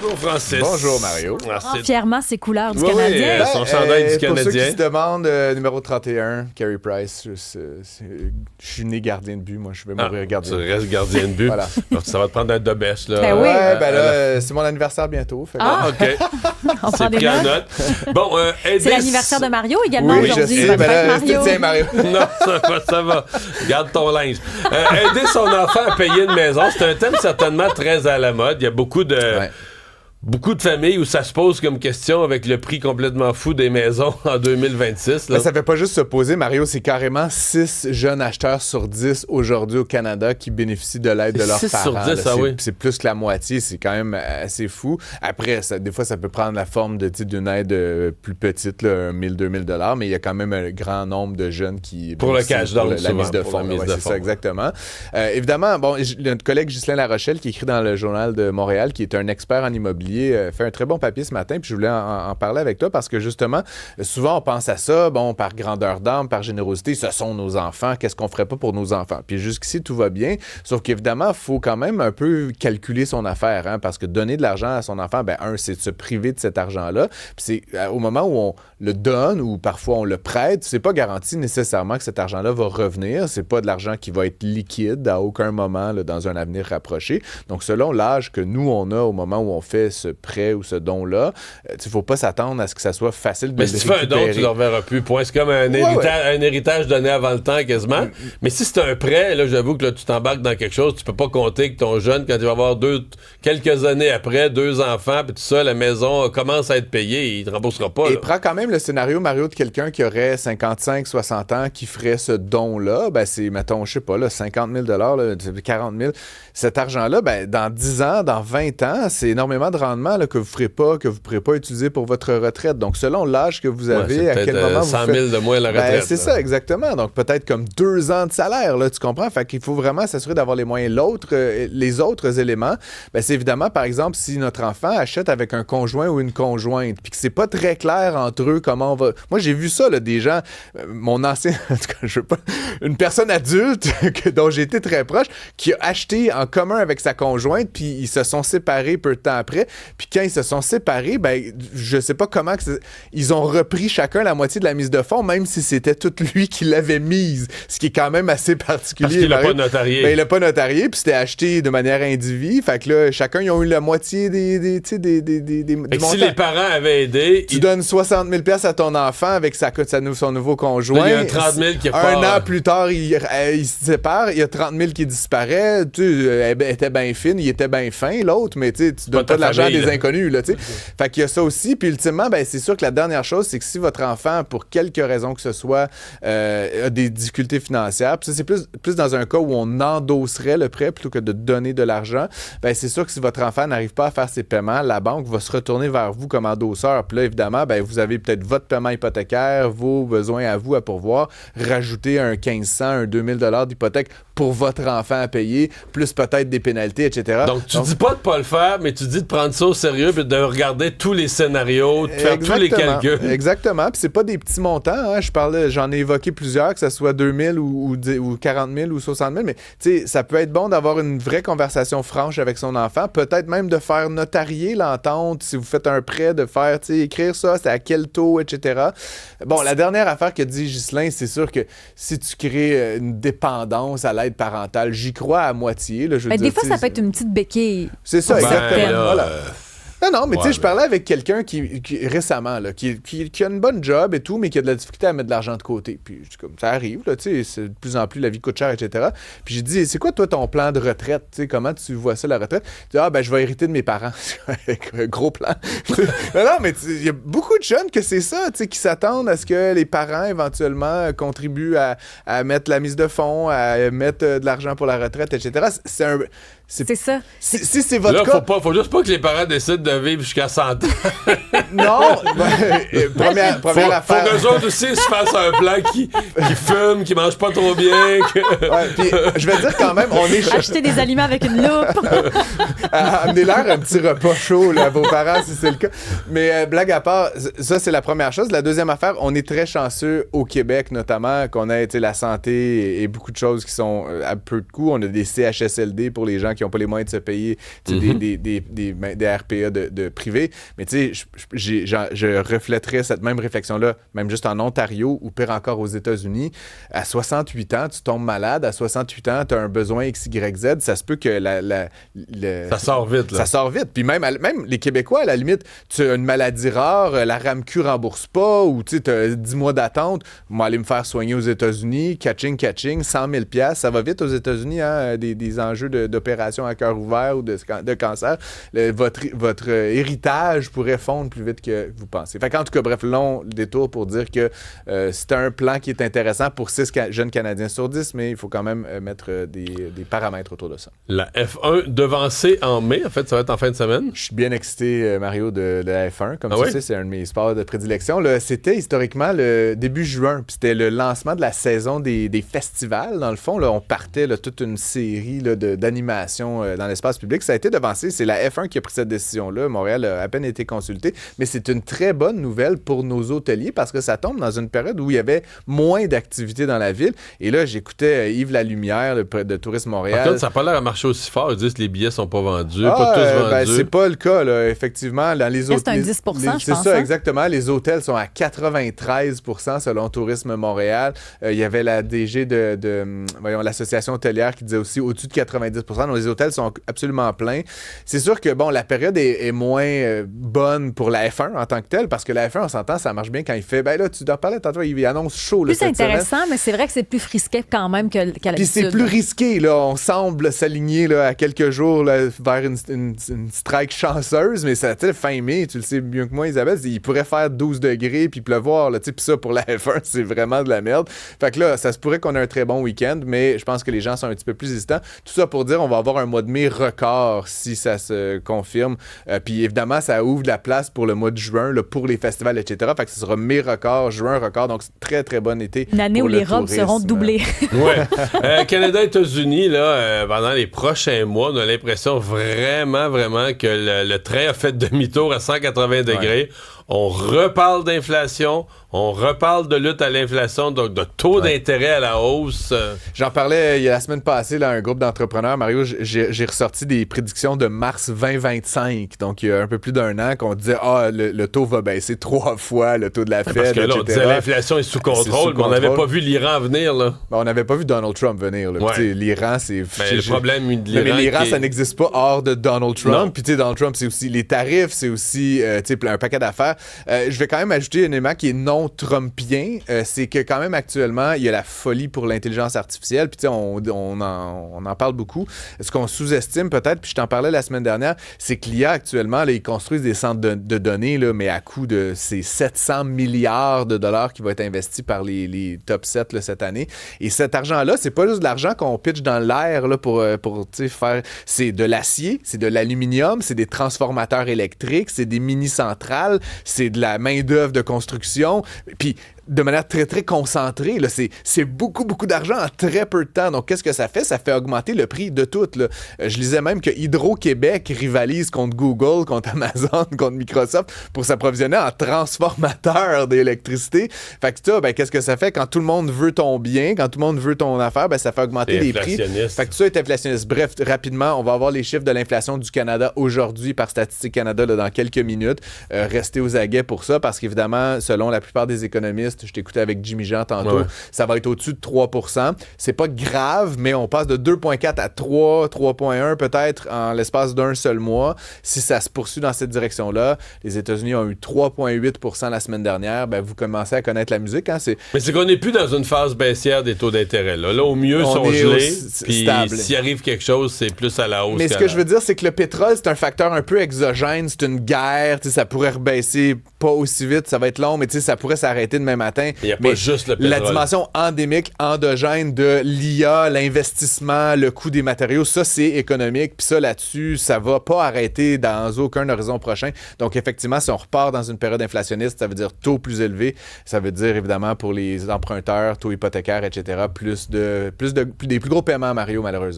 Bonjour Francis. Bonjour Mario. Fièrement ses couleurs du Oui, Canadien. son chandail du Pour ceux Canadien. qui se demandent, numéro 31, Carey Price. Je suis né gardien de but, moi je vais mourir gardien Tu de but. restes gardien de but. Voilà. Alors, ça va te prendre un dobèche, là. Ben oui. Ouais, ben là, c'est mon anniversaire bientôt. Fait que- OK. On prend C'est des pris en notes. note. Bon, aider... C'est l'anniversaire de Mario également Oui, je aujourd'hui. sais. Bonne Ben fête, là, Mario. tiens, Mario. Non, ça va. Garde ton linge. Aider son enfant à payer une maison, c'est un thème certainement très à la mode. Il y a beaucoup de... Ouais. Beaucoup de familles où ça se pose comme question avec le prix complètement fou des maisons en 2026. Là. Ben, ça fait pas juste se poser, Mario, c'est carrément 6 jeunes acheteurs sur 10 aujourd'hui au Canada qui bénéficient de l'aide de leurs 6 parents. sur 10, là. ah C'est- oui. C'est plus que la moitié, c'est quand même assez fou. Après, des fois, ça peut prendre la forme d'une aide plus petite, là, 1 000, 2 000 $, mais il y a quand même un grand nombre de jeunes qui Pour le bénéficient cash down, pour la souvent, mise de pour fonds. la mise Ouais, de c'est fonds. ça, exactement. Évidemment, bon, notre collègue Ghislain Larochelle, qui écrit dans le Journal de Montréal, qui est un expert en immobilier, fait un très bon papier ce matin, puis je voulais en parler avec toi parce que justement, souvent on pense à ça, bon, par grandeur d'âme, par générosité, ce sont nos enfants, qu'est-ce qu'on ferait pas pour nos enfants? Puis jusqu'ici, tout va bien, sauf qu'évidemment, il faut quand même un peu calculer son affaire, hein, parce que donner de l'argent à son enfant, ben c'est de se priver de cet argent-là, puis c'est au moment où on le donne ou parfois on le prête, c'est pas garanti nécessairement que cet argent-là va revenir, c'est pas de l'argent qui va être liquide à aucun moment là, dans un avenir rapproché. Donc selon l'âge que nous on a au moment où on fait ce prêt ou ce don-là, il faut pas s'attendre à ce que ça soit facile de Mais le si tu fais un don, récupérer. tu ne le reverras plus. Point. C'est comme un héritage donné avant le temps, quasiment. Mais si c'est un prêt, là, j'avoue que là, tu t'embarques dans quelque chose, tu peux pas compter que ton jeune, quand il va avoir quelques années après, 2 enfants, puis tout ça, la maison commence à être payée, il te remboursera pas. Et Là. prends quand même le scénario, Mario, de quelqu'un qui aurait 55, 60 ans, qui ferait ce don-là. Ben, c'est, mettons, je sais pas, là, 50 000 là, 40 000 Cet argent-là, ben, dans 10 ans, dans 20 ans, c'est énormément de rendement là, que vous ne pourrez pas utiliser pour votre retraite. Donc, selon l'âge que vous avez, c'est à quel peut-être, moment 100 vous 000 faites... de moins la Ben, retraite. c'est là. ça, exactement. Donc, peut-être comme 2 ans de salaire, là, tu comprends? Fait qu'il faut vraiment s'assurer d'avoir les moyens. Les autres éléments, ben, c'est évidemment, par exemple, si notre enfant achète avec un conjoint ou une conjointe, puis que c'est pas très clair entre eux comment on va... Moi, j'ai vu ça, là, des gens, mon ancien... En tout cas, je veux pas... Une personne adulte dont j'ai été très proche, qui a acheté en commun avec sa conjointe, puis ils se sont séparés peu de temps après. Puis quand ils se sont séparés, ben, je sais pas comment ils ont repris chacun la moitié de la mise de fonds, même si c'était toute lui qui l'avait mise, ce qui est quand même assez particulier. Parce qu'il l'a Mario. pas notarié. Ben, il l'a pas notarié, puis c'était acheté de manière individuelle. Fait que là, chacun, ils ont eu la moitié du Fait que montant. si les parents avaient aidé, Tu donnes 60 000 $ à ton enfant avec son nouveau conjoint. là, il y a un 30 000 qui est Un pas... an plus tard, il se sépare, il y a 30 000 qui disparaît. Tu sais, elle était bien fine, il était bien fin, l'autre, mais tu donnes ta pas de l'argent à famille, des là. inconnus. Là, tu sais. Fait qu'il y a ça aussi. Puis ultimement, ben, c'est sûr que la dernière chose, c'est que si votre enfant, pour quelque raison que ce soit, a des difficultés financières, puis ça, c'est plus dans un cas où on endosserait le prêt plutôt que de donner de l'argent, ben, c'est sûr que si votre enfant n'arrive pas à faire ses paiements, la banque va se retourner vers vous comme endosseur. Puis là, évidemment, ben, vous avez peut-être votre paiement hypothécaire, vos besoins à vous à pourvoir, rajouter un 1500, un 2000 $ d'hypothèque pour votre enfant à payer, plus peut-être des pénalités, etc. Donc, tu dis pas de pas le faire, mais tu dis de prendre ça au sérieux puis de regarder tous les scénarios, de faire tous les calculs. Exactement. Puis c'est pas des petits montants. Hein. J'en ai évoqué plusieurs, que ce soit 2000 ou 40 000 ou 60 000. Mais tu sais, ça peut être bon d'avoir une vraie conversation franche avec son enfant. Peut-être même de faire notarier l'entente. Si vous faites un prêt, de faire, tu sais, écrire ça, c'est à quel taux, etc. Bon, la dernière affaire que dit Ghislain, c'est sûr que si tu crées une dépendance à l'aide parentale, j'y crois à moitié. Là, je veux Mais dire, des fois, tu sais, ça peut être une petite béquille. c'est ça, Ben, exactement. là, Voilà. Non, mais tu sais, ouais, je parlais avec quelqu'un qui récemment, là, qui a une bonne job et tout, mais qui a de la difficulté à mettre de l'argent de côté. Puis, comme ça arrive, là, tu sais, de plus en plus, la vie coûte cher, etc. Puis, j'ai dit, c'est quoi, toi, ton plan de retraite? Tu sais, comment tu vois ça, la retraite? Tu dis, ben, je vais hériter de mes parents. Avec un gros plan. non, mais il y a beaucoup de jeunes que c'est ça, tu sais, qui s'attendent à ce que les parents, éventuellement, contribuent à mettre la mise de fonds, à mettre de l'argent pour la retraite, etc. C'est ça. Si c'est votre là, cas... faut juste pas que les parents décident de vivre jusqu'à 100 ans. Non! Première Faut affaire... qu'eux autres aussi se fassent un plan qui fume, qui mange pas trop bien. Ouais, puis je vais dire quand même, on est... Acheter des aliments avec une loupe. Amenez-leur un petit repas chaud là, à vos parents si c'est le cas. Mais blague à part, ça c'est la première chose. La deuxième affaire, on est très chanceux au Québec notamment qu'on ait la santé et beaucoup de choses qui sont à peu de coût. On a des CHSLD pour les gens qui qui n'ont pas les moyens de se payer des RPA de privés. Mais tu sais, je reflèterais cette même réflexion-là, même juste en Ontario ou pire encore aux États-Unis. À 68 ans, tu tombes malade. À 68 ans, tu as un besoin XYZ. Ça se peut que ça sort vite. Là. Ça sort vite. Puis même les Québécois, à la limite, tu as une maladie rare, la RAMQ rembourse pas, ou tu as 10 mois d'attente. Moi, aller me faire soigner aux États-Unis, catching, 100 000 $. Ça va vite aux États-Unis, hein, des enjeux d'opération à cœur ouvert ou de cancer. Votre héritage pourrait fondre plus vite que vous pensez. Fait qu'en tout cas, bref, long détour pour dire que c'est un plan qui est intéressant pour 6 jeunes Canadiens sur 10, mais il faut quand même mettre des paramètres autour de ça. La F1 devancée en mai, en fait, ça va être en fin de semaine. Je suis bien excité, Mario, de la F1. Comme tu sais, c'est un de mes sports de prédilection. Là, c'était historiquement le début juin, puis c'était le lancement de la saison des festivals. Dans le fond, là, on partait toute une série d'animations dans l'espace public. Ça a été devancé. C'est la F1 qui a pris cette décision-là. Montréal a à peine été consulté, mais c'est une très bonne nouvelle pour nos hôteliers parce que ça tombe dans une période où il y avait moins d'activités dans la ville. Et là, j'écoutais Yves Lalumière de Tourisme Montréal. Par contre, ça n'a pas l'air à marcher aussi fort. Ils disent que les billets sont pas vendus, pas tous vendus. Ben, c'est pas le cas, là, effectivement. Dans les c'est un 10 je pense. C'est ça, exactement. Les hôtels sont à 93 selon Tourisme Montréal. Il y avait la DG de l'association hôtelière qui disait aussi au-dessus de 90 Donc, les hôtels sont absolument pleins. C'est sûr que, bon, la période est moins bonne pour la F1 en tant que telle, parce que la F1, on s'entend, ça marche bien quand il fait... Ben là, tu dois parler tantôt, il annonce chaud. Plus intéressant, mais c'est vrai que c'est plus risqué quand même qu'à l'habitude. Puis c'est plus risqué, là. On semble s'aligner là, à quelques jours là, vers une strike chanceuse, mais ça, tu sais, fin mai, tu le sais mieux que moi, Isabelle, il pourrait faire 12 degrés puis pleuvoir, là, tu sais, puis ça, pour la F1, c'est vraiment de la merde. Fait que là, ça se pourrait qu'on ait un très bon week-end, mais je pense que les gens sont un petit peu plus hésitants. Tout ça pour dire, on va avoir un mois de mai record si ça se confirme. Puis évidemment, ça ouvre de la place pour le mois de juin, là, pour les festivals, etc. Fait que ce sera mai record, juin record, donc c'est très, très bon été. Une année où les robes seront doublées. Ouais. Canada-États-Unis, là, pendant les prochains mois, on a l'impression vraiment que le train a fait demi-tour à 180 degrés. On reparle d'inflation, on reparle de lutte à l'inflation, donc de taux d'intérêt à la hausse. J'en parlais la semaine passée là, à un groupe d'entrepreneurs. Mario, j'ai ressorti des prédictions de mars 2025, donc il y a un peu plus d'un an qu'on disait le taux va baisser 3 fois, le taux de la Fed, parce que là, on disait l'inflation est sous contrôle, mais on n'avait pas vu l'Iran venir. Là. Ben, on n'avait pas vu Donald Trump venir. Là. L'Iran, c'est... le problème de l'Iran... Mais l'Iran, ça n'existe pas hors de Donald Trump. Puis Donald Trump, c'est aussi les tarifs, c'est aussi un paquet d'affaires. Je vais quand même ajouter un élément qui est non trumpien, c'est que quand même actuellement, il y a la folie pour l'intelligence artificielle, puis on en parle beaucoup. Ce qu'on sous-estime peut-être, puis je t'en parlais la semaine dernière, c'est que l'IA actuellement, là, ils construisent des centres de données, là, mais à coût de ces 700 milliards de dollars qui vont être investis par les top 7 là, cette année. Et cet argent-là, c'est pas juste de l'argent qu'on pitch dans l'air là, pour faire... C'est de l'acier, c'est de l'aluminium, c'est des transformateurs électriques, c'est des mini-centrales, c'est de la main-d'œuvre de construction, puis de manière très, très concentrée. Là, c'est beaucoup, beaucoup d'argent en très peu de temps. Donc, qu'est-ce que ça fait? Ça fait augmenter le prix de tout. Là. Je lisais même que Hydro-Québec rivalise contre Google, contre Amazon, contre Microsoft pour s'approvisionner en transformateurs d'électricité. Fait que ça, qu'est-ce que ça fait? Quand tout le monde veut ton bien, quand tout le monde veut ton affaire, ça fait augmenter les prix. Fait que tout ça est inflationniste. Bref, rapidement, on va avoir les chiffres de l'inflation du Canada aujourd'hui par Statistique Canada là, dans quelques minutes. Restez aux aguets pour ça parce qu'évidemment, selon la plupart des économistes, je t'écoutais avec Jimmy Jean tantôt, ça va être au-dessus de 3%. C'est pas grave, mais on passe de 2,4 à 3, 3,1 peut-être en l'espace d'un seul mois. Si ça se poursuit dans cette direction-là, les États-Unis ont eu 3,8% la semaine dernière. Vous commencez à connaître la musique. Hein? Mais c'est qu'on n'est plus dans une phase baissière des taux d'intérêt. Là, au mieux, ils sont gelés. Puis s'il arrive quelque chose, c'est plus à la hausse. Mais ce que je veux dire, c'est que le pétrole, c'est un facteur un peu exogène. C'est une guerre. Ça pourrait rebaisser pas aussi vite. Ça va être long, mais ça pourrait s'arrêter demain matin. Il n'y a pas juste le pétrole. La dimension endémique, endogène de l'IA, l'investissement, le coût des matériaux, ça, c'est économique. Puis ça, là-dessus, ça va pas arrêter dans aucun horizon prochain. Donc, effectivement, si on repart dans une période inflationniste, ça veut dire taux plus élevé. Ça veut dire, évidemment, pour les emprunteurs, taux hypothécaires, etc., des plus gros paiements, Mario, malheureusement.